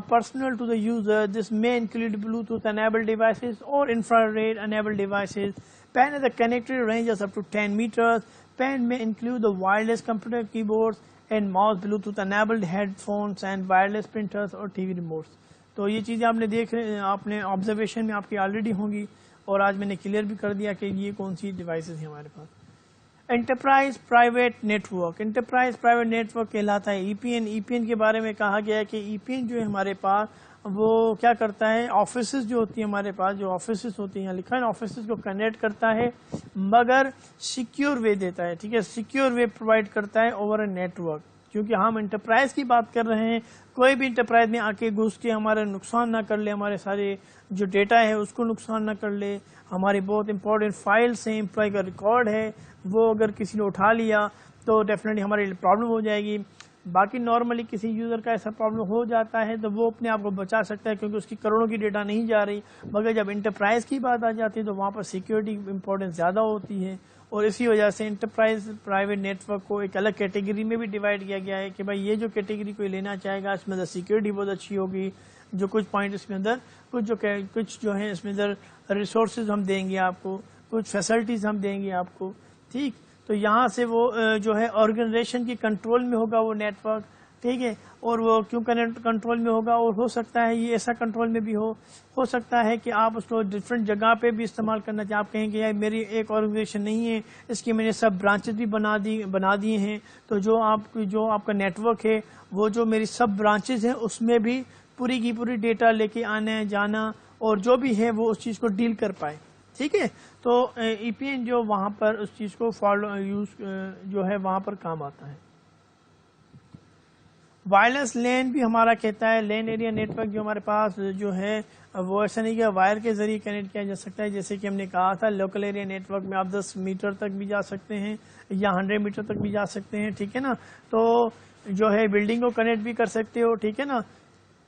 personal to the user. This may include Bluetooth-enabled devices or infrared-enabled devices. PAN is a connected range of up to 10 meters. PAN may include the wireless computer keyboards and mouse, Bluetooth-enabled headphones, and wireless printers or TV remotes. تو یہ چیزیں آپ نے observation میں آپ کی already ہوں گی، اور آج میں نے کلیئر بھی کر دیا کہ یہ کون سی ڈیوائسز ہیں ہمارے پاس. Enterprise private network, enterprise private network کہلاتا ہے ای پی این. ای پی این کے بارے میں کہا گیا ہے کہ ای پی این جو ہے ہمارے پاس وہ کیا کرتا ہے، آفیسز جو ہوتی ہیں ہمارے پاس، جو آفیسز ہوتی ہیں لکھا ہے آفیسز کو کنیکٹ کرتا ہے مگر سیکیور وے دیتا ہے. ٹھیک ہے، سیکیور وے پرووائڈ کرتا ہے اوور اے نیٹورک. کیونکہ ہم انٹرپرائز کی بات کر رہے ہیں، کوئی بھی انٹرپرائز میں آ کے گھس کے ہمارا نقصان نہ کر لے، ہمارے سارے جو ڈیٹا ہے اس کو نقصان نہ کر لے، ہماری بہت امپورٹنٹ فائلس ہیں، امپلائی کا ریکارڈ ہے، وہ اگر کسی نے اٹھا لیا تو ڈیفینیٹلی ہمارے لیے پرابلم ہو جائے گی. باقی نارملی کسی یوزر کا ایسا پرابلم ہو جاتا ہے تو وہ اپنے آپ کو بچا سکتا ہے کیونکہ اس کی کروڑوں کی ڈیٹا نہیں جا رہی. مگر جب انٹرپرائز کی بات آ جاتی ہے تو وہاں پر سیکیورٹی امپورٹنس زیادہ ہوتی ہے، اور اسی وجہ سے انٹرپرائز پرائیویٹ نیٹورک کو ایک الگ کیٹیگری میں بھی ڈیوائڈ کیا گیا ہے کہ بھائی یہ جو کیٹیگری کوئی لینا چاہے گا اس میں اندر سیکیورٹی بہت اچھی ہوگی، جو کچھ پوائنٹ اس میں اندر کچھ جو ہیں اس میں اندر ریسورسز ہم دیں گے آپ کو، کچھ فیسلٹیز ہم دیں گے آپ کو. ٹھیک، تو یہاں سے وہ جو ہے آرگنائزیشن کی کنٹرول میں ہوگا وہ نیٹورک. ٹھیک ہے، اور وہ کیوں کنٹرول میں ہوگا، اور ہو سکتا ہے یہ ایسا کنٹرول میں بھی ہو سکتا ہے کہ آپ اس کو ڈفرینٹ جگہ پہ بھی استعمال کرنا چاہیں. آپ کہیں کہ یار میری ایک آرگنائزیشن نہیں ہے، اس کی میں نے سب برانچز بھی بنا دیے ہیں، تو جو آپ کا نیٹورک ہے وہ جو میری سب برانچز ہیں اس میں بھی پوری کی پوری ڈیٹا لے کے آنا جانا اور جو بھی ہے وہ اس چیز کو ڈیل کر پائے. ٹھیک ہے، تو ای پی این جو وہاں پر اس چیز کو جو ہے وہاں پر کام آتا ہے. وائرلیس لین بھی ہمارا کہتا ہے، لین ایریا نیٹورک جو ہمارے پاس جو ہے وہ ایسا نہیں کہ وائر کے ذریعے کنیکٹ کیا جا سکتا ہے. جیسے کہ ہم نے کہا تھا لوکل ایریا نیٹورک میں آپ 10 میٹر تک بھی جا سکتے ہیں یا 100 میٹر تک بھی جا سکتے ہیں. ٹھیک ہے نا، تو جو ہے بلڈنگ کو کنیکٹ بھی کر سکتے ہو. ٹھیک ہے نا،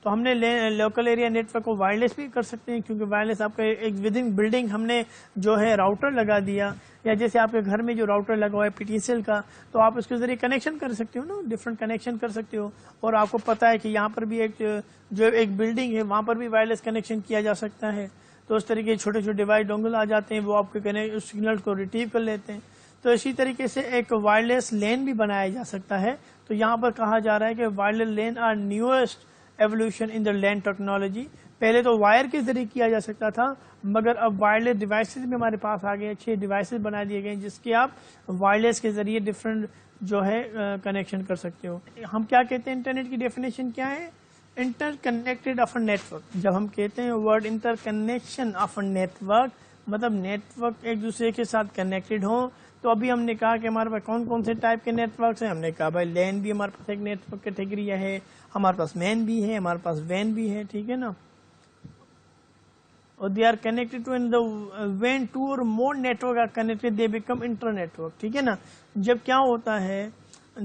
تو ہم نے لوکل ایریا نیٹ ورک کو وائرلیس بھی کر سکتے ہیں، کیونکہ وائرلیس آپ کا ایک ود ان بلڈنگ ہم نے جو ہے راؤٹر لگا دیا، یا جیسے آپ کے گھر میں جو راؤٹر لگا ہوا ہے پی ٹی ایس ایل کا، تو آپ اس کے ذریعے کنیکشن کر سکتے ہو نا، ڈفرنٹ کنیکشن کر سکتے ہو. اور آپ کو پتا ہے کہ یہاں پر بھی ایک بلڈنگ ہے وہاں پر بھی وائرلیس کنیکشن کیا جا سکتا ہے. تو اس طریقے چھوٹے چھوٹے ڈیوائس ڈونگل آ جاتے ہیں، وہ آپ کے سگنل کو ریٹریو کر لیتے ہیں. تو اسی طریقے سے ایک وائرلیس لین بھی بنایا جا سکتا ہے. تو یہاں پر کہا جا رہا ہے کہ wireless LAN are newest evolution in the LAN technology. پہلے تو وائر کے ذریعے کیا جا سکتا تھا، مگر اب وائرلیس ڈیوائسز بھی ہمارے پاس آ گئے، اچھے ڈیوائسز بنا دیے گئے جس کے آپ وائرلیس کے ذریعے ڈفرینٹ جو ہے کنیکشن کر سکتے ہو. ہم کیا کہتے ہیں انٹرنیٹ کی ڈیفینیشن کیا ہے؟ Interconnected of a network. جب ہم کہتے ہیں word interconnection of a network, مطلب نیٹ ورک ایک دوسرے کے ساتھ کنیکٹڈ ہوں. تو ابھی ہم نے کہا کہ ہمارے پاس کون کون سے ٹائپ کے نیٹ ورکس ہیں. ہم نے کہا بھائی لین بھی ہمارے پاس ایک نیٹ ورک کیٹیگری ہے، ہمارے پاس مین بھی ہے، ہمارے پاس وین بھی ہے، ٹھیک ہے نا. اور they are connected to in the وین two or more network are connected they become internetwork, ٹھیک ہے نا. جب کیا ہوتا ہے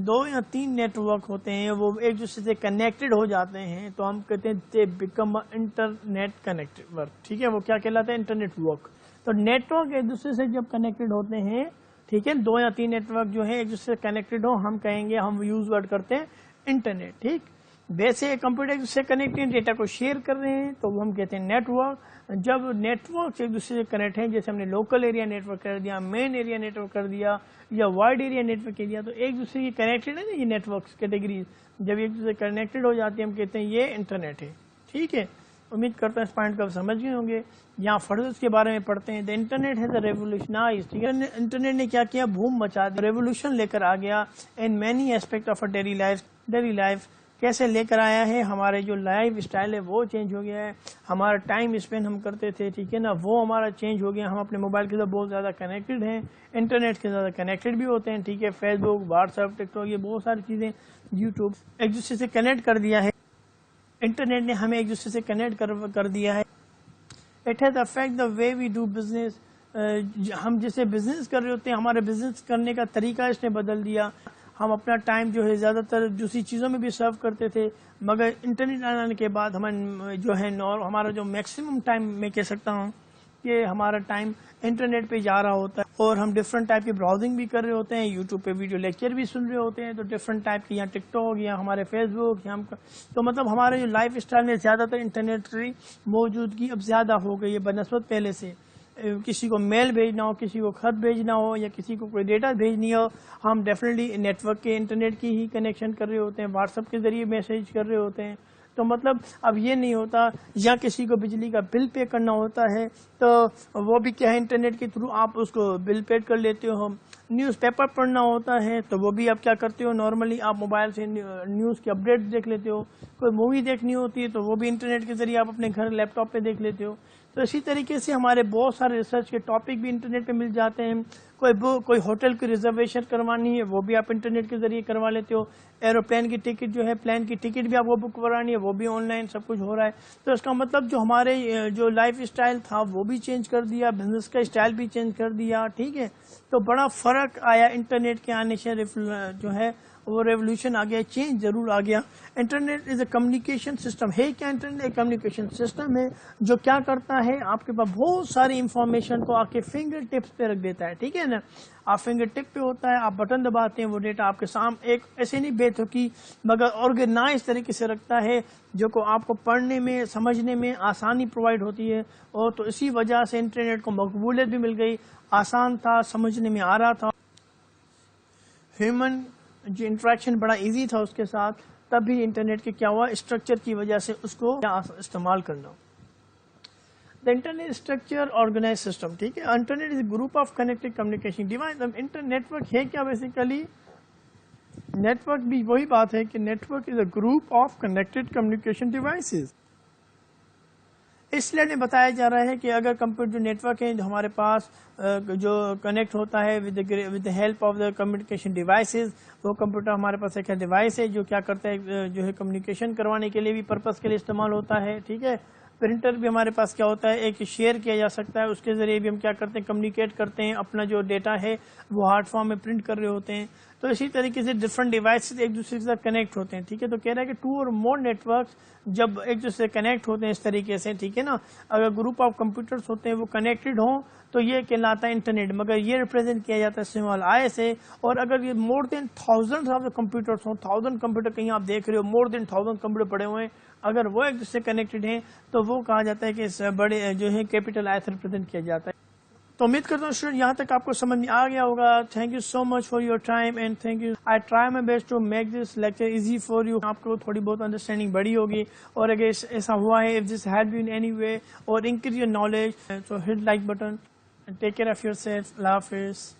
2 یا 3 نیٹ ورک ہوتے ہیں وہ ایک دوسرے سے کنیکٹڈ ہو جاتے ہیں تو ہم کہتے ہیں they become internet connected work, ٹھیک ہے. وہ کیا کہلاتا ہے؟ Internet work. تو نیٹ ورک ایک دوسرے سے جب کنیکٹڈ ہوتے ہیں، ٹھیک ہے، 2 یا 3 نیٹ ورک جو ہے ایک دوسرے سے کنیکٹڈ ہو، ہم کہیں گے، ہم یوز ورڈ کرتے ہیں انٹرنیٹ. ٹھیک، ویسے کمپیوٹر ایک دوسرے سے کنیکٹ ہیں، ڈیٹا کو شیئر کر رہے ہیں تو ہم کہتے ہیں نیٹ ورک. جب نیٹ ورک ایک دوسرے سے کنیکٹ ہیں، جیسے ہم نے لوکل ایریا نیٹ ورک کر دیا، مین ایریا نیٹ ورک کر دیا، یا وائڈ ایریا نیٹ ورک کر دیا، تو ایک دوسرے کی کنیکٹڈ ہے نا یہ نیٹ ورک کیٹیگریز. جب ایک دوسرے کنیکٹڈ ہو جاتی ہیں ہم کہتے ہیں یہ انٹرنیٹ ہے. ٹھیک ہے، امید کرتا ہوں اس پوائنٹ کو آپ سمجھ گئے ہوں گے. یہاں فرض کے بارے میں پڑھتے ہیں. دا انٹرنیٹ ہے ریولیوشنائز. ٹھیک ہے، انٹرنیٹ نے کیا کیا؟ بھوم مچا دی، ریولیوشن لے کر آ گیا in many aspect of daily life. کیسے لے کر آیا ہے؟ ہمارے جو لائف اسٹائل ہے وہ چینج ہو گیا ہے. ہمارا ٹائم اسپینڈ ہم کرتے تھے، ٹھیک ہے نا، وہ ہمارا چینج ہو گیا. ہم اپنے موبائل کے ساتھ بہت زیادہ کنیکٹڈ ہیں، انٹرنیٹ کے زیادہ کنیکٹڈ بھی ہوتے ہیں. ٹھیک ہے، فیس بک، واٹس ایپ، ٹک ٹاک، یہ بہت ساری چیزیں، یوٹیوب، ایک دوسرے سے کنیکٹ کر دیا ہے. انٹرنیٹ نے ہمیں ایک دوسرے سے کنیکٹ کر دیا ہے. It has affect the way we do business. ہم جیسے بزنس کر رہے ہوتے ہیں، ہمارے بزنس کرنے کا طریقہ اس نے بدل دیا. ہم اپنا ٹائم جو ہے زیادہ تر دوسری چیزوں میں بھی سرو کرتے تھے، مگر انٹرنیٹ آنے کے بعد ہمیں جو ہے ہمارا جو میکسیمم ٹائم میں کہہ سکتا ہوں کہ ہمارا ٹائم انٹرنیٹ پہ جا رہا ہوتا ہے. اور ہم ڈفرنٹ ٹائپ کی براؤزنگ بھی کر رہے ہوتے ہیں، یوٹیوب پہ ویڈیو لیکچر بھی سن رہے ہوتے ہیں. تو ڈفرنٹ ٹائپ کی، یا ٹک ٹاک، یا ہمارے فیس بک، تو مطلب ہمارے جو لائف اسٹائل میں زیادہ تر انٹرنیٹ کی موجودگی اب زیادہ ہو گئی ہے بنسبت پہلے سے. کسی کو میل بھیجنا ہو، کسی کو خط بھیجنا ہو، یا کسی کو کوئی ڈیٹا بھیجنی ہو، ہم ڈیفینیٹلی نیٹ ورک کے انٹرنیٹ کی ہی کنیکشن کر رہے ہوتے ہیں، واٹس ایپ کے ذریعے میسج کر رہے ہوتے ہیں. تو مطلب اب یہ نہیں ہوتا، یا کسی کو بجلی کا بل پے کرنا ہوتا ہے تو وہ بھی کیا ہے انٹرنیٹ کے تھرو آپ اس کو بل پے کر لیتے ہو. نیوز پیپر پڑھنا ہوتا ہے تو وہ بھی آپ کیا کرتے ہو، نارملی آپ موبائل سے نیوز کی اپڈیٹ دیکھ لیتے ہو. کوئی مووی دیکھنی ہوتی ہے تو وہ بھی انٹرنیٹ کے ذریعے آپ اپنے گھر لیپ ٹاپ پہ دیکھ لیتے ہو. تو اسی طریقے سے ہمارے بہت سارے ریسرچ کے ٹاپک بھی انٹرنیٹ پہ مل جاتے ہیں. کوئی ہوٹل کی ریزرویشن کروانی ہے وہ بھی آپ انٹرنیٹ کے ذریعے کروا لیتے ہو. ایروپلین کی ٹکٹ جو ہے، پلین کی ٹکٹ بھی آپ کو بک کرانی ہے، وہ بھی آن لائن سب کچھ ہو رہا ہے. تو اس کا مطلب جو ہمارے جو لائف اسٹائل تھا وہ بھی چینج کر دیا، بزنس کا اسٹائل بھی چینج کر دیا. ٹھیک ہے، تو بڑا فرق آیا انٹرنیٹ کے آنے سے. جو ہے وہ ریولیوشن آ گیا، چینج ضرور آ گیا. Internet is a communication system ہے. کیا انٹرنیٹ ایک کمیونیکیشن سسٹم ہے جو کیا کرتا ہے، آپ کے پاس بہت ساری انفارمیشن کو آپ کے فنگر ٹپس پہ رکھ دیتا ہے. ٹھیک ہے نا، آپ فنگر ٹپ پہ ہوتا ہے، آپ بٹن دباتے ہیں، وہ ڈیٹا آپ کے سامنے ایک ایسے نہیں بے تھکی مگر آرگنائز طریقے سے رکھتا ہے، جو کو آپ کو پڑھنے میں، سمجھنے میں آسانی پرووائڈ ہوتی ہے. اور تو اسی وجہ سے انٹرنیٹ کو مقبولیت بھی مل گئی، آسان تھا، سمجھنے میں آ رہا تھا. ہیومن جو انٹریکشن بڑا ایزی تھا اس کے ساتھ، تب بھی انٹرنیٹ کے کیا ہوا، اسٹرکچر کی وجہ سے اس کو استعمال کرنا. The internet structure organize system. ٹھیک ہے، internet is a group of connected communication device. Network ہے کیا بیسیکلی؟ نیٹ ورک بھی وہی بات ہے کہ network is a group of connected communication devices. اس لیے بتایا جا رہا ہے کہ اگر کمپیوٹر جو نیٹ ورک ہے جو ہمارے پاس جو کنیکٹ ہوتا ہے with help of the communication devices, وہ کمپیوٹر ہمارے پاس ایک ڈیوائس ہے جو کیا کرتا ہے، جو ہے کمیونیکیشن کروانے کے لیے بھی پرپز کے لیے استعمال ہوتا ہے. ٹھیک ہے، پرنٹر بھی ہمارے پاس کیا ہوتا ہے، ایک شیئر کیا جا سکتا ہے، اس کے ذریعے بھی ہم کیا کرتے ہیں، کمیونیکیٹ کرتے ہیں، اپنا جو ڈیٹا ہے وہ ہارڈ فارم میں پرنٹ کر رہے ہوتے ہیں. تو اسی طریقے سے ڈفرنٹ ڈیوائسز ایک دوسرے کے ساتھ کنیکٹ ہوتے ہیں. ٹھیک ہے, تو کہہ رہا ہے کہ 2 اور مور نیٹورکس جب ایک دوسرے سے کنیکٹ ہوتے ہیں اس طریقے سے, ٹھیک ہے نا, اگر گروپ آف کمپیوٹرز ہوتے ہیں وہ کنیکٹڈ ہوں تو یہ کہلاتا ہے انٹرنیٹ, مگر یہ ریپرزینٹ کیا جاتا ہے اسمال آئی سے. اور اگر یہ مور دین تھاؤزنڈ آف کمپیوٹرس ہوں, 1000 کمپیوٹر کہیں آپ دیکھ رہے ہو, مور دین 1000 کمپیوٹر پڑے ہوئے ہیں, اگر وہ ایک دوسرے سے کنیکٹڈ ہیں تو وہ کہا جاتا ہے کہ بڑے جو ہے کیپیٹل آئی سے ریپرزینٹ کیا جاتا ہے. تو امید کرتا ہوں اسٹوڈنٹ یہاں تک آپ کو سمجھ میں آ گیا ہوگا. Thank you so much for your time and thank you. I try my best to make this lecture easy for you. آپ کو تھوڑی بہت انڈرسٹینڈنگ بڑی ہوگی, اور اگر ایسا ہوا ہے if this help you in any way or increase your knowledge, so hit like button. Take care of yourself. اللہ حافظ.